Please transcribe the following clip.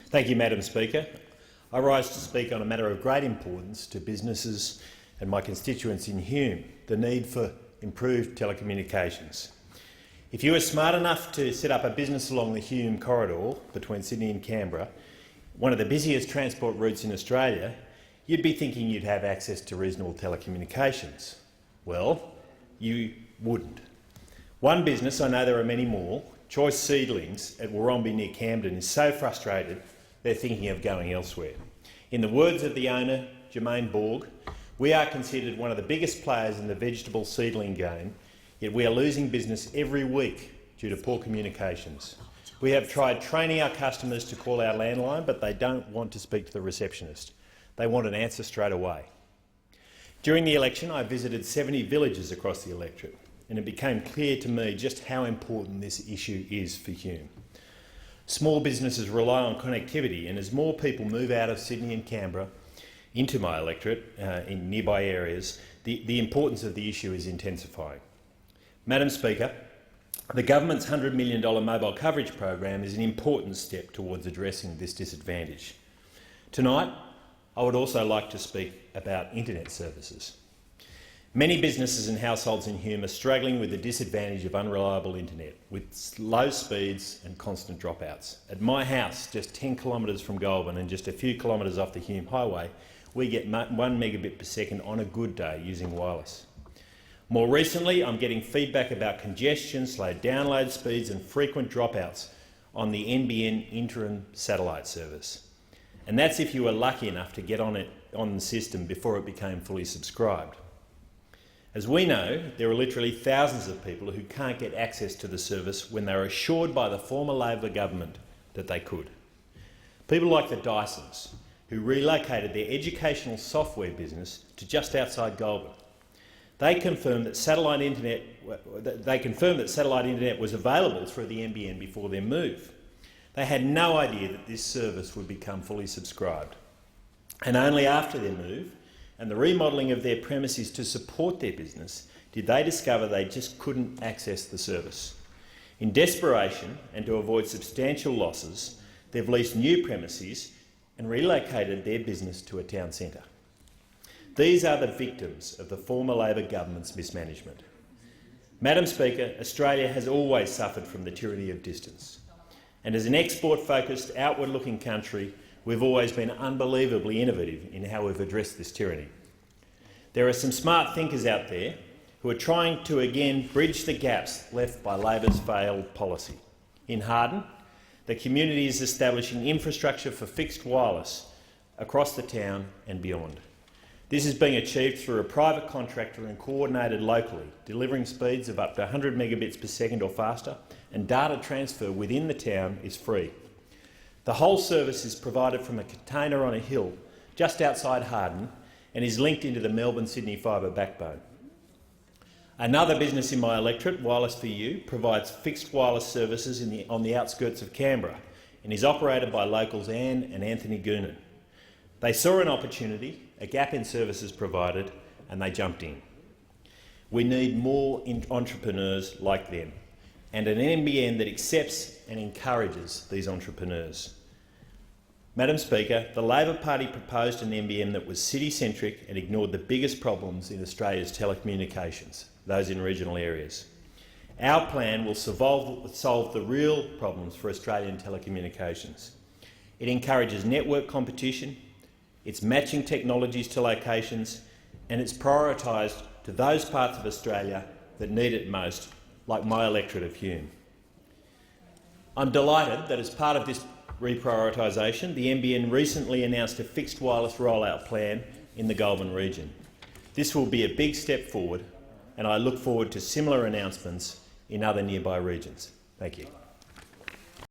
Thank you, Madam Speaker. I rise to speak on a matter of great importance to businesses and my constituents in Hume, the need for improved telecommunications. If you were smart enough to set up a business along the Hume corridor between Sydney and Canberra, one of the busiest transport routes in Australia, you'd be thinking you'd have access to reasonable telecommunications. Well, you wouldn't. One business, I know there are many more, Choice Seedlings at Warrombe near Camden, is so frustrated they're thinking of going elsewhere. In the words of the owner, Jermaine Borg, we are considered one of the biggest players in the vegetable seedling game, yet we are losing business every week due to poor communications. We have tried training our customers to call our landline, but they don't want to speak to the receptionist. They want an answer straight away. During the election, I visited 70 villages across the electorate, and it became clear to me just how important this issue is for Hume. Small businesses rely on connectivity, and as more people move out of Sydney and Canberra into my electorate in nearby areas, the importance of the issue is intensifying. Madam Speaker, the government's $100 million mobile coverage program is an important step towards addressing this disadvantage. Tonight, I would also like to speak about internet services. Many businesses and households in Hume are struggling with the disadvantage of unreliable internet, with low speeds and constant dropouts. At my house, just 10 kilometres from Goulburn and just a few kilometres off the Hume Highway, we get 1 megabit per second on a good day using wireless. More recently, I'm getting feedback about congestion, slow download speeds and frequent dropouts on the NBN interim satellite service. And that's if you were lucky enough to get on the system before it became fully subscribed. As we know, there are literally thousands of people who can't get access to the service when they were assured by the former Labor government that they could. People like the Dysons, who relocated their educational software business to just outside Goulburn. They confirmed that satellite internet was available through the NBN before their move. They had no idea that this service would become fully subscribed. And only after their move and the remodelling of their premises to support their business did they discover they just couldn't access the service. In desperation and to avoid substantial losses, they've leased new premises and relocated their business to a town centre. These are the victims of the former Labor government's mismanagement. Madam Speaker, Australia has always suffered from the tyranny of distance. And as an export-focused, outward-looking country, we've always been unbelievably innovative in how we've addressed this tyranny. There are some smart thinkers out there who are trying to again bridge the gaps left by Labor's failed policy. In Harden, the community is establishing infrastructure for fixed wireless across the town and beyond. This is being achieved through a private contractor and coordinated locally, delivering speeds of up to 100 megabits per second or faster, and data transfer within the town is free. The whole service is provided from a container on a hill just outside Harden and is linked into the Melbourne-Sydney fibre backbone. Another business in my electorate, Wireless for You, provides fixed wireless services on the outskirts of Canberra and is operated by locals Anne and Anthony Goonan. They saw an opportunity, a gap in services provided, and they jumped in. We need more entrepreneurs like them and an NBN that accepts and encourages these entrepreneurs. Madam Speaker, the Labor Party proposed an NBN that was city-centric and ignored the biggest problems in Australia's telecommunications, those in regional areas. Our plan will solve the real problems for Australian telecommunications. It encourages network competition, it's matching technologies to locations, and it's prioritised to those parts of Australia that need it most, like my electorate of Hume. I'm delighted that as part of this reprioritisation, the NBN recently announced a fixed wireless rollout plan in the Goulburn region. This will be a big step forward, and I look forward to similar announcements in other nearby regions. Thank you.